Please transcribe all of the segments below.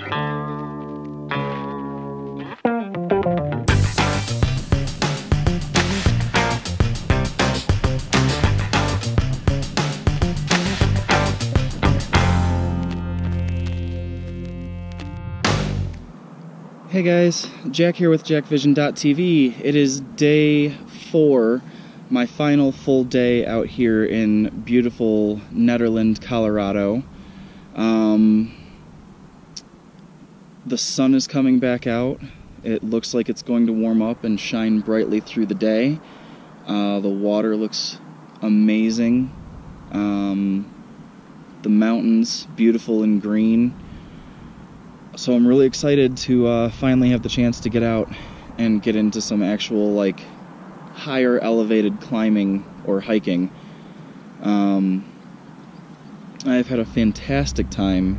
Hey guys, Jack here with JackVision.tv. It is day 4, my final full day out here in beautiful Nederland, Colorado. The sun is coming back out. It looks like it's going to warm up and shine brightly through the day. The water looks amazing. The mountains, beautiful and green. So I'm really excited to finally have the chance to get out and get into some actual, like, higher elevated climbing or hiking. I've had a fantastic time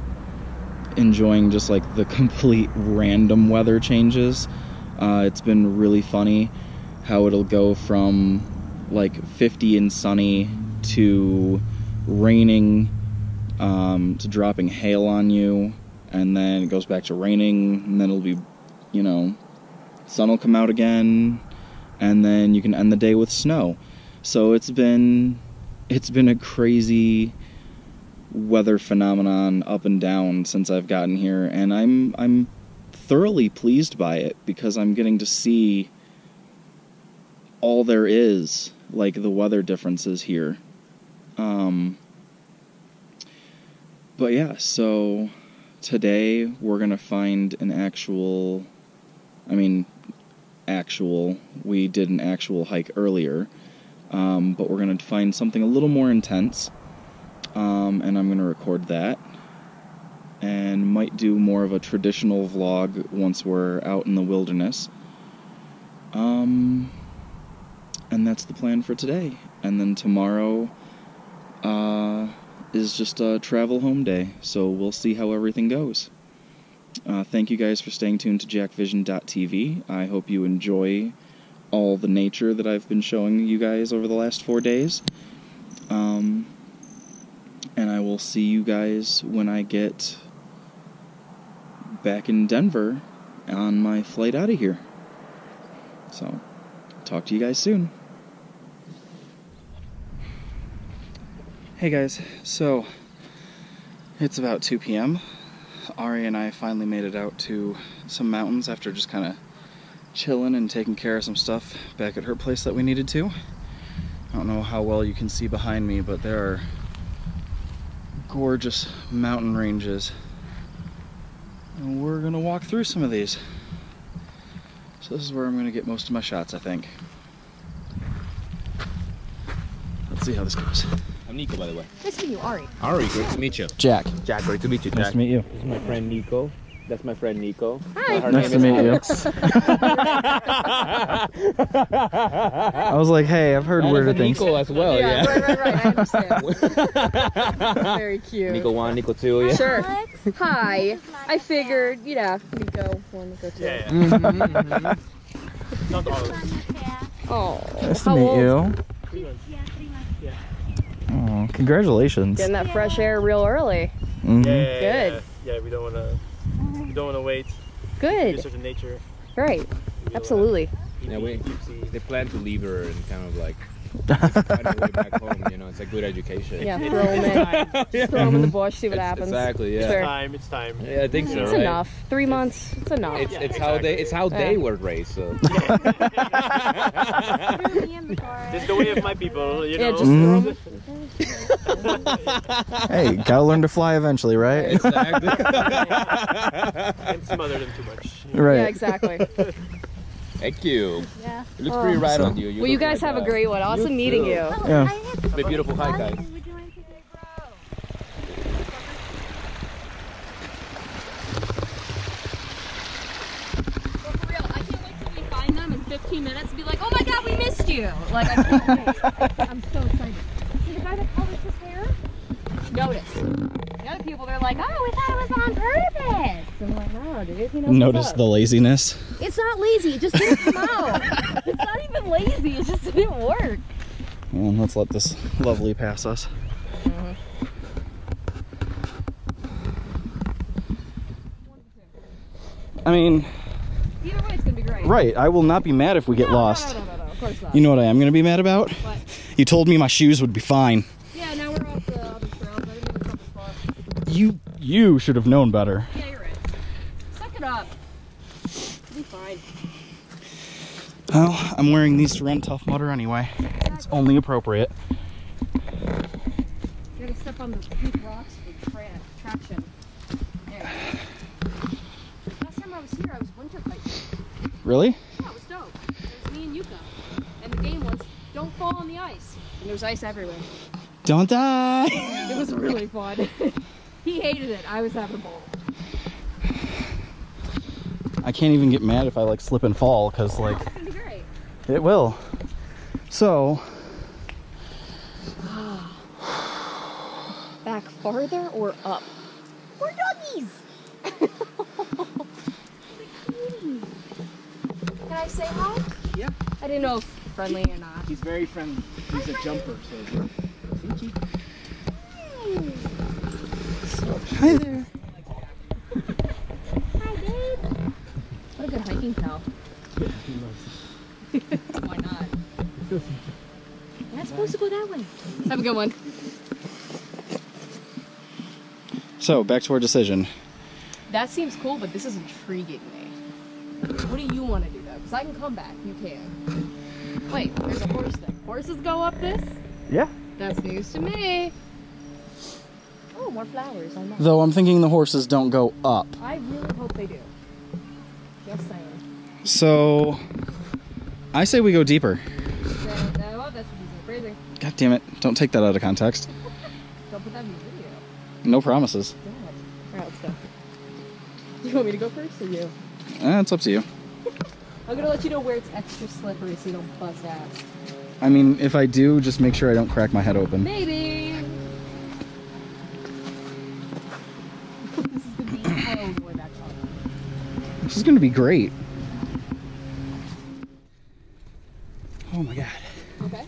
enjoying just like the complete random weather changes. It's been really funny how it'll go from like 50 and sunny to raining, to dropping hail on you, and then it goes back to raining, and then it'll be, you know, sun will come out again, and then you can end the day with snow. So it's been a crazy weather phenomenon up and down since I've gotten here, and I'm thoroughly pleased by it because I'm getting to see all there is, like the weather differences here. But yeah, so today we're gonna find an actual, we did an actual hike earlier, but we're gonna find something a little more intense, and I'm gonna record that, and might do more of a traditional vlog once we're out in the wilderness, and that's the plan for today. And then tomorrow, is just a travel home day, so we'll see how everything goes. Thank you guys for staying tuned to JackVision.tv. I hope you enjoy all the nature that I've been showing you guys over the last 4 days. And I will see you guys when I get back in Denver on my flight out of here. So, talk to you guys soon. Hey guys, so it's about 2 p.m. Ari and I finally made it out to some mountains after just kind of chilling and taking care of some stuff back at her place that we needed to. I don't know how well you can see behind me, but there are gorgeous mountain ranges, and we're gonna walk through some of these. So this is where I'm gonna get most of my shots, I think. Let's see how this goes. I'm Nico, by the way. Nice to meet you, Ari. Ari, great to meet you. Jack. Jack, great to meet you, Jack. Nice to meet you. This is my friend Nico. That's my friend Nico. Hi. Her Nice to name meet you. Alex. I was like, hey, I've heard weirder things. Nico as well, yeah. Right, I understand. Very cute. Nico 1, Nico 2, yeah. Sure. Hi. I figured, Nico 1, Nico 2. Yeah. Not all of them. Oh, Nice to meet you. 3 months. Yeah. Oh, congratulations. Getting that fresh air real early. Mm-hmm. Good. Yeah, we don't wanna wait. Good. Research in nature. Right. Absolutely. Yeah, they plan to leave her and kind of like find her way back home, you know, it's a good education. Yeah, throw them in. Just throw them in the bush, see what happens. Exactly, yeah. Sure. It's time. Yeah, I think so, It's right? enough. 3 months, it's enough. It's how they were raised, so. It's the way of my people, you know. Yeah, just throw them. Hey, gotta learn to fly eventually, right? Exactly. And smother them too much. Right. Yeah, exactly. Thank you. Yeah. It looks pretty right on you. Well, you guys have a great one. Awesome meeting you. Yeah. It's a beautiful hike, guys. For real, I can't wait till we find them in 15 minutes and be like, oh my god, we missed you! Like, I can't wait. I'm so excited. See the guy that colored his hair? Notice. The other people, they're like, oh, we thought it was on purpose. I'm like, no, dude, he knows Notice what's up. the laziness. It's not lazy, it just didn't come out. It's not even lazy, it just didn't work. Well, let's let this lovely pass us. I mean, Either way, it's gonna be great. right, I will not be mad if we get lost. No, of course not. You know what I am gonna be mad about? What? You told me my shoes would be fine. Yeah, now we're off the other trails. I didn't even come this far. You should have known better. Yeah, you're right. Suck it up. You'll be fine. Well, I'm wearing these to run Tough Mudder anyway. It's only appropriate. You gotta step on the pink rocks for traction. There. Last time I was here, I was winter hiking. Really? Yeah, it was dope. It was me and Yuka. And the game was, don't fall on the ice. And there's ice everywhere. Don't die! It was really fun. He hated it. I was having a ball. I can't even get mad if I like slip and fall, because like, It's gonna be great. it will. So, Back farther or up? We're doggies! Can I say hi? Yeah. I didn't know if friendly or not. He's very friendly. He's a jumper, so. hi there. Hi, babe. What a good hiking pal. Why not? You're not supposed to go that way. Have a good one. So, back to our decision. That seems cool, but this is intriguing me. What do you want to do though? Because I can come back. You can. Wait, there's a horse thing. Horses go up this? Yeah. That's news to me. Oh, more flowers. I know. Though I'm thinking the horses don't go up. I really hope they do. Just saying. So, I say we go deeper. Oh, that's what he's phrasing. God damn it. Don't take that out of context. Don't put that in the video. No promises. Damn it. Alright, let's go. Do you want me to go first or you? It's up to you. I'm gonna let you know where it's extra slippery so you don't bust ass. I mean, if I do, just make sure I don't crack my head open. Maybe. This is gonna be oh boy, that's all. This is gonna be great. Oh my god. Okay.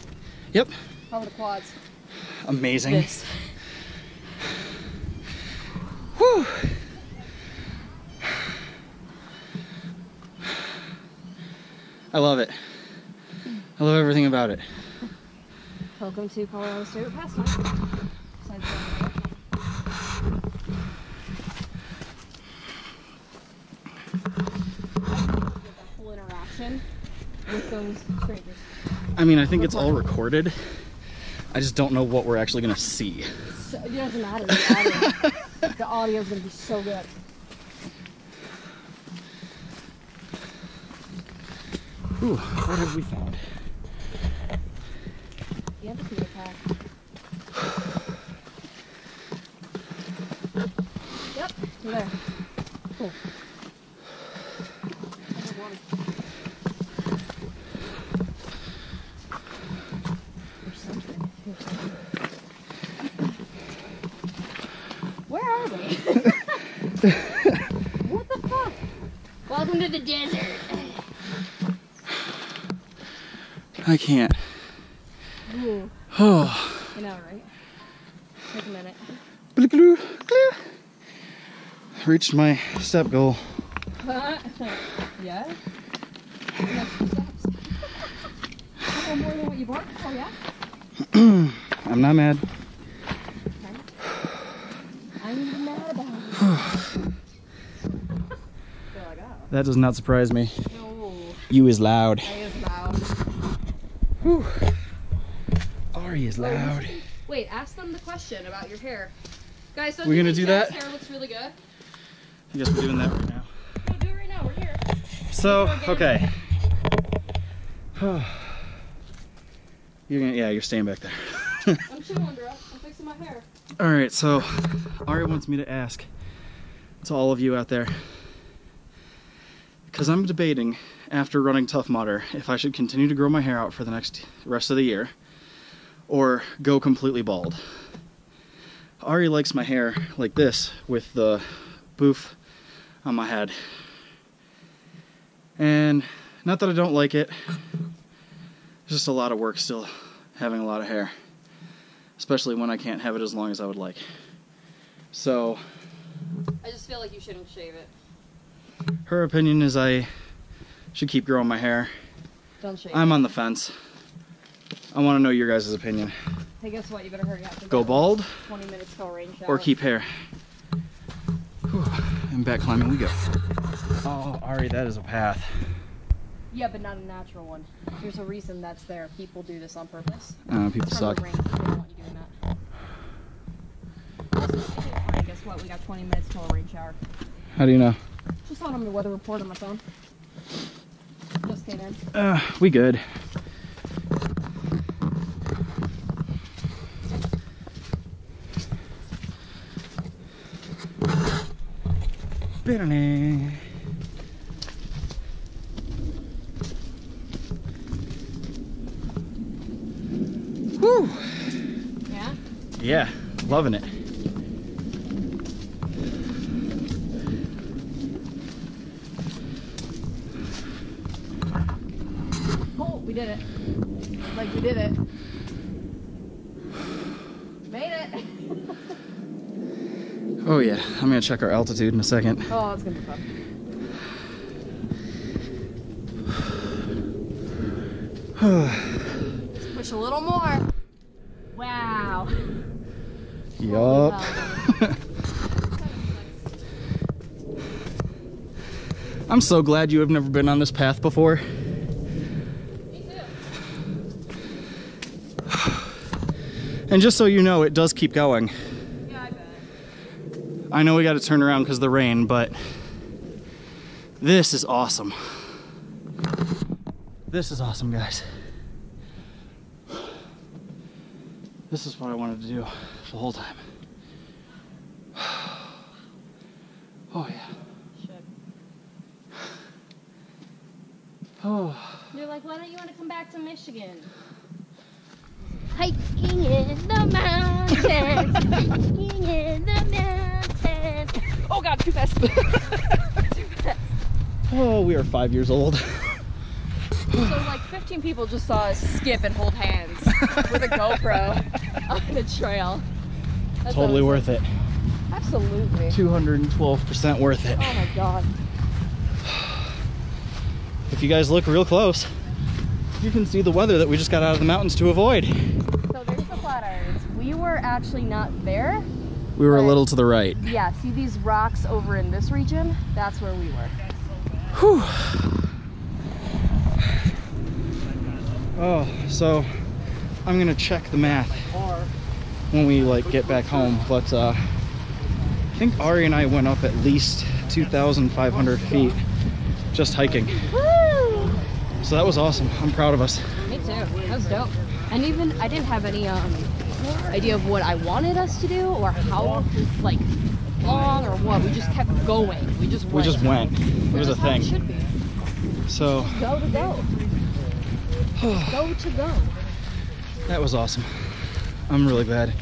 Yep. How are the quads? Amazing. This. Whew. I love it. I love everything about it. Welcome to Colorado's favorite pastime. Besides that whole interaction with those strangers. I mean, I think it's all recorded. I just don't know what we're actually gonna see. So, it doesn't matter. The audio. The audio is gonna be so good. Ooh, what have we found? The amphitheater pack. Yep, you're there. Cool. I have one. There's something. There's something. Where are we? What the fuck? Welcome to the desert. I can't. Ooh, Oh. I know, right? Take a minute. Reached my step goal. Yeah? Couple more than what you bought? Oh, yeah? I'm not mad. Okay. I'm mad about it. They're like, oh. That does not surprise me. No. You is loud. That is loud. Whew. Ari is loud. Wait, ask them the question about your hair. Guys, don't We're you gonna think do Jack's that? hair looks really good? I guess we're doing that right now. No, do it right now. We're here. So, okay. You're staying back there. I'm chilling, bro. I'm fixing my hair. All right, so Ari wants me to ask to all of you out there, because I'm debating after running Tough Mudder if I should continue to grow my hair out for the rest of the year or go completely bald. Ari likes my hair like this with the boof on my head. And not that I don't like it, it's just a lot of work still having a lot of hair, especially when I can't have it as long as I would like. So I just feel like you shouldn't shave it. Her opinion is I should keep growing my hair. Don't shake. I'm on the fence. I want to know your guys' opinion. Hey, guess what? You better hurry up. Go bald 20 minutes till rain shower. or keep hair. Whew. And back climbing we go. Oh, Ari, that is a path. Yeah, but not a natural one. There's a reason that's there. People do this on purpose. People It's from suck. the rain. They don't want you doing that. Also, speaking of rain, guess what? We got 20 minutes till a rain shower. How do you know? Just on the weather report on my phone. Just came in. We good. Woo! Yeah? Yeah, loving it. Oh, we did it. Like, we did it. Made it. Oh yeah, I'm gonna check our altitude in a second. Oh, it's gonna be fun. Push a little more. Wow. Yup. I'm so glad you have never been on this path before. Me too. And just so you know, it does keep going. Yeah, I bet. I know we got to turn around because of the rain, but this is awesome. This is awesome, guys. This is what I wanted to do the whole time. Oh yeah. Shit. Oh. They're like, why don't you want to come back to Michigan? Hiking in the mountains. Hiking in the mountains. Oh god, too fast. Too fast. Oh, we are 5 years old. So like 15 people just saw us skip and hold hands with a GoPro on the trail. That's Totally awesome. worth it. Absolutely. 212% worth it. Oh my god. If you guys look real close, you can see the weather that we just got out of the mountains to avoid. So there's the Flatirons. We were actually not there. We were a little to the right. Yeah, see these rocks over in this region? That's where we were. Whew. Oh, so I'm gonna check the math when we like get back home, but I think Ari and I went up at least 2,500 feet just hiking. Woo! So that was awesome. I'm proud of us. Me too. That was dope. And even I didn't have any idea of what I wanted us to do or how like long or what. We just kept going. We just went. We just went. It was a That's how it thing. should be. So Go to go. Go to go. that was awesome. I'm really glad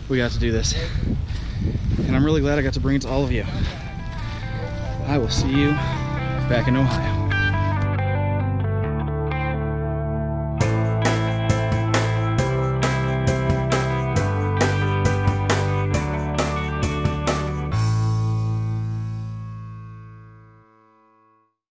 we got to do this. And I'm really glad I got to bring it to all of you. I will see you back in Ohio.